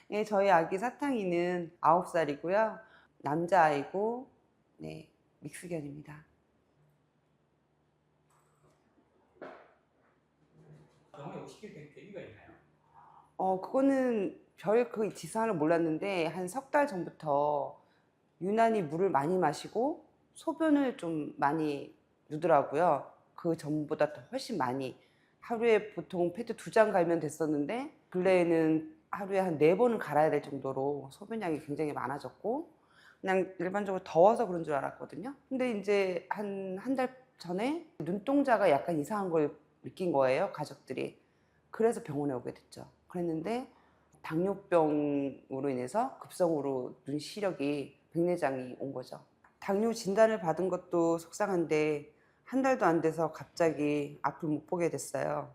네, 저희 아기 사탕이는 9살이고요. 남자아이고, 네, 믹스견입니다. 병원에 오시게 된 계기가 있나요? 그거는 별 그 지상을 몰랐는데 한 석 달 전부터 유난히 물을 많이 마시고 소변을 좀 많이 누더라고요. 그 전보다 더 훨씬 많이. 하루에 보통 패드 2장 갈면 됐었는데 근래에는 하루에 한 4번은 갈아야 될 정도로 소변량이 굉장히 많아졌고 그냥 일반적으로 더워서 그런 줄 알았거든요. 근데 이제 한 달 전에 눈동자가 약간 이상한 걸 느낀 거예요, 가족들이. 그래서 병원에 오게 됐죠. 그랬는데 당뇨병으로 인해서 급성으로 눈 시력이 백내장이 온 거죠. 당뇨 진단을 받은 것도 속상한데 한 달도 안 돼서 갑자기 앞을 못 보게 됐어요.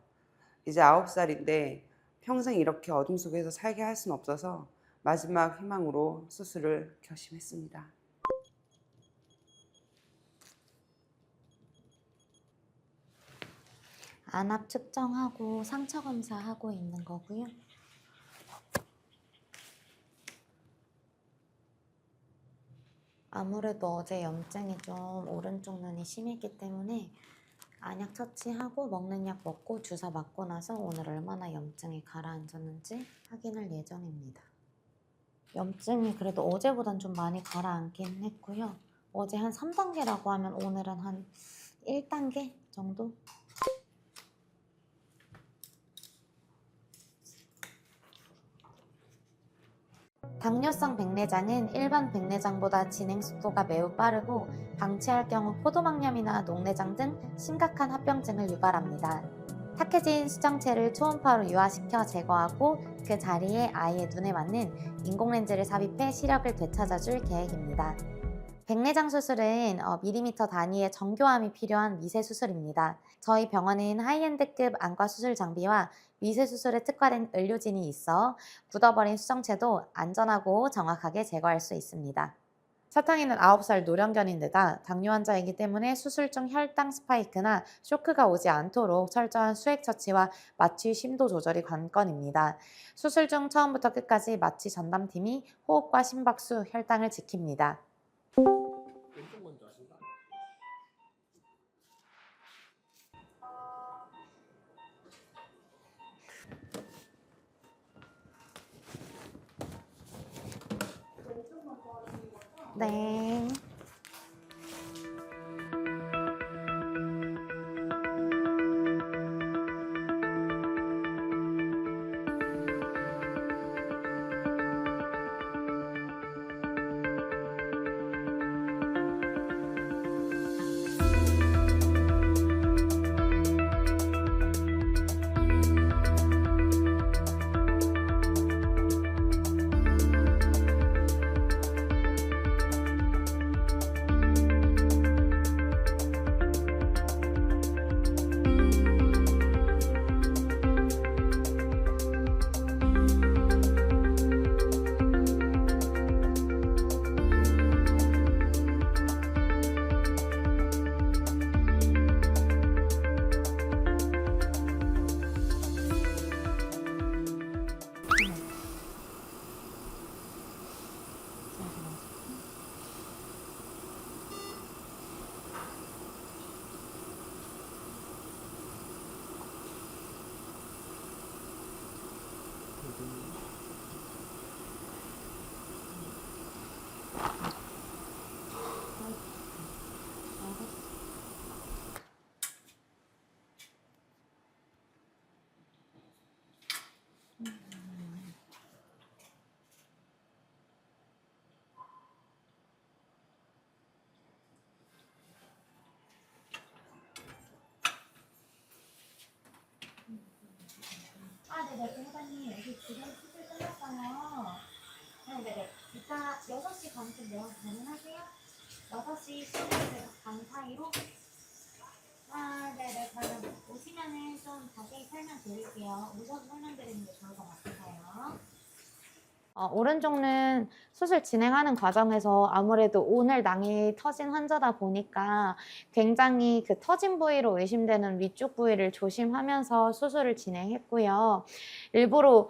이제 9살인데 평생 이렇게 어둠 속에서 살게 할 수는 없어서 마지막 희망으로 수술을 결심했습니다. 안압 측정하고 상처 검사하고 있는 거고요. 아무래도 어제 염증이 좀 오른쪽 눈이 심했기 때문에 안약 처치하고 먹는 약 먹고 주사 맞고 나서 오늘 얼마나 염증이 가라앉았는지 확인할 예정입니다. 염증이 그래도 어제보단 좀 많이 가라앉긴 했고요. 어제 한 3단계라고 하면 오늘은 한 1단계 정도? 당뇨성 백내장은 일반 백내장보다 진행 속도가 매우 빠르고 방치할 경우 포도막염이나 녹내장 등 심각한 합병증을 유발합니다. 탁해진 수정체를 초음파로 유화시켜 제거하고 그 자리에 아이의 눈에 맞는 인공렌즈를 삽입해 시력을 되찾아줄 계획입니다. 백내장 수술은 밀리미터 단위의 정교함이 필요한 미세 수술입니다. 저희 병원은 하이엔드급 안과 수술 장비와 미세 수술에 특화된 의료진이 있어 굳어버린 수정체도 안전하고 정확하게 제거할 수 있습니다. 사탕이는 9살 노령견인데다 당뇨 환자이기 때문에 수술 중 혈당 스파이크나 쇼크가 오지 않도록 철저한 수액 처치와 마취 심도 조절이 관건입니다. 수술 중 처음부터 끝까지 마취 전담팀이 호흡과 심박수, 혈당을 지킵니다. 왼쪽 먼저 하신다. 네. 네네, 변호사님 여기 지금 수술 끝났어요. 네네, 이따 6시 반쯤 내원 가능하세요? 6시 15분 반 사이로? 네네, 그러면 오시면은 좀 자세히 설명드릴게요. 우선 설명드리는 게 좋을 것 같아요. 오른쪽은 수술 진행하는 과정에서 아무래도 오늘 낭이 터진 환자다 보니까 굉장히 그 터진 부위로 의심되는 위쪽 부위를 조심하면서 수술을 진행했고요. 일부러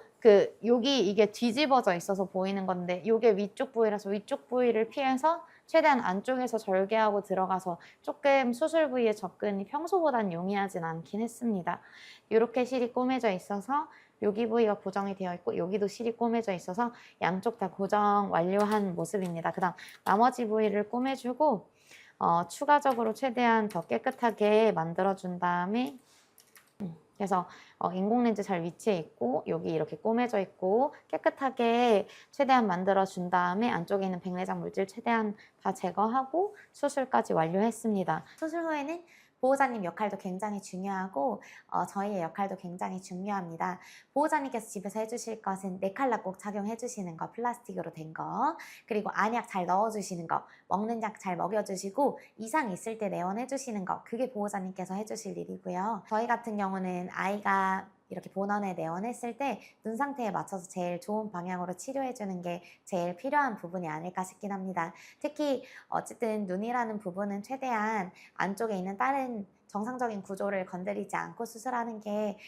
여기 이게 뒤집어져 있어서 보이는 건데 이게 위쪽 부위라서 위쪽 부위를 피해서 최대한 안쪽에서 절개하고 들어가서 조금 수술 부위의 접근이 평소보단 용이하진 않긴 했습니다. 이렇게 실이 꼬매져 있어서 여기 부위가 고정이 되어 있고 여기도 실이 꼬매져 있어서 양쪽 다 고정 완료한 모습입니다. 그다음 나머지 부위를 꼬매주고 추가적으로 최대한 더 깨끗하게 만들어준 다음에 그래서 인공렌즈 잘 위치해 있고 여기 이렇게 꼬매져 있고 깨끗하게 최대한 만들어 준 다음에 안쪽에 있는 백내장 물질 최대한 다 제거하고 수술까지 완료했습니다. 수술 후에는 보호자님 역할도 굉장히 중요하고 저희의 역할도 굉장히 중요합니다. 보호자님께서 집에서 해주실 것은 4칼라 꼭 착용해 주시는 거, 플라스틱으로 된 거, 그리고 안약 잘 넣어주시는 거, 먹는 약 잘 먹여주시고 이상 있을 때 내원해 주시는 거, 그게 보호자님께서 해주실 일이고요. 저희 같은 경우는 아이가 이렇게 본원에 내원했을 때 눈 상태에 맞춰서 제일 좋은 방향으로 치료해주는 게 제일 필요한 부분이 아닐까 싶긴 합니다. 특히 어쨌든 눈이라는 부분은 최대한 안쪽에 있는 다른 정상적인 구조를 건드리지 않고 수술하는 게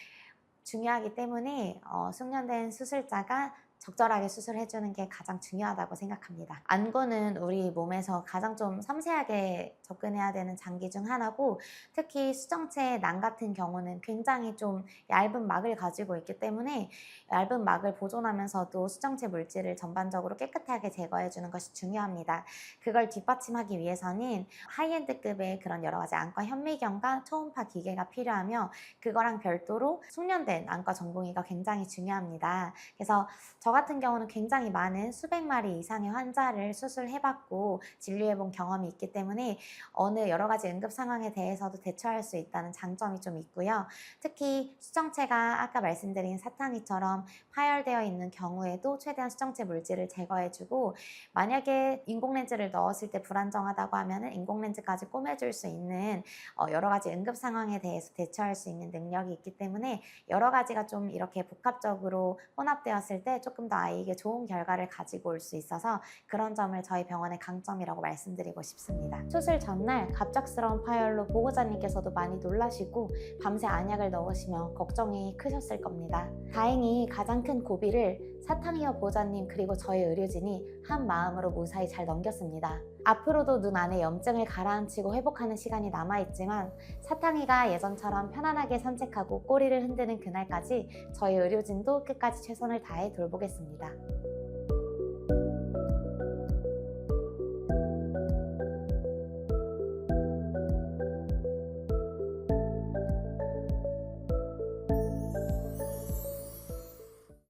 중요하기 때문에 숙련된 수술자가 적절하게 수술해주는 게 가장 중요하다고 생각합니다. 안구는 우리 몸에서 가장 좀 섬세하게 접근해야 되는 장기 중 하나고 특히 수정체 낭 같은 경우는 굉장히 좀 얇은 막을 가지고 있기 때문에 얇은 막을 보존하면서도 수정체 물질을 전반적으로 깨끗하게 제거해주는 것이 중요합니다. 그걸 뒷받침하기 위해서는 하이엔드급의 그런 여러 가지 안과 현미경과 초음파 기계가 필요하며 그거랑 별도로 숙련된 안과 전공의가 굉장히 중요합니다. 그래서 저 같은 경우는 굉장히 많은 수백 마리 이상의 환자를 수술해봤고 진료해본 경험이 있기 때문에 어느 여러 가지 응급 상황에 대해서도 대처할 수 있다는 장점이 좀 있고요. 특히 수정체가 아까 말씀드린 사탕이처럼 파열되어 있는 경우에도 최대한 수정체 물질을 제거해주고 만약에 인공렌즈를 넣었을 때 불안정하다고 하면 인공렌즈까지 꼬매줄 수 있는 여러 가지 응급 상황에 대해서 대처할 수 있는 능력이 있기 때문에 여러 가지가 좀 이렇게 복합적으로 혼합되었을 때 조금 더 아이에게 좋은 결과를 가지고 올 수 있어서 그런 점을 저희 병원의 강점이라고 말씀드리고 싶습니다. 수술 전날 갑작스러운 파열로 보호자님께서도 많이 놀라시고 밤새 안약을 넣으시며 걱정이 크셨을 겁니다. 다행히 가장 큰 고비를 사탕이어 보호자님 그리고 저희 의료진이 한 마음으로 무사히 잘 넘겼습니다. 앞으로도 눈 안에 염증을 가라앉히고 회복하는 시간이 남아있지만 사탕이가 예전처럼 편안하게 산책하고 꼬리를 흔드는 그날까지 저희 의료진도 끝까지 최선을 다해 돌보겠습니다.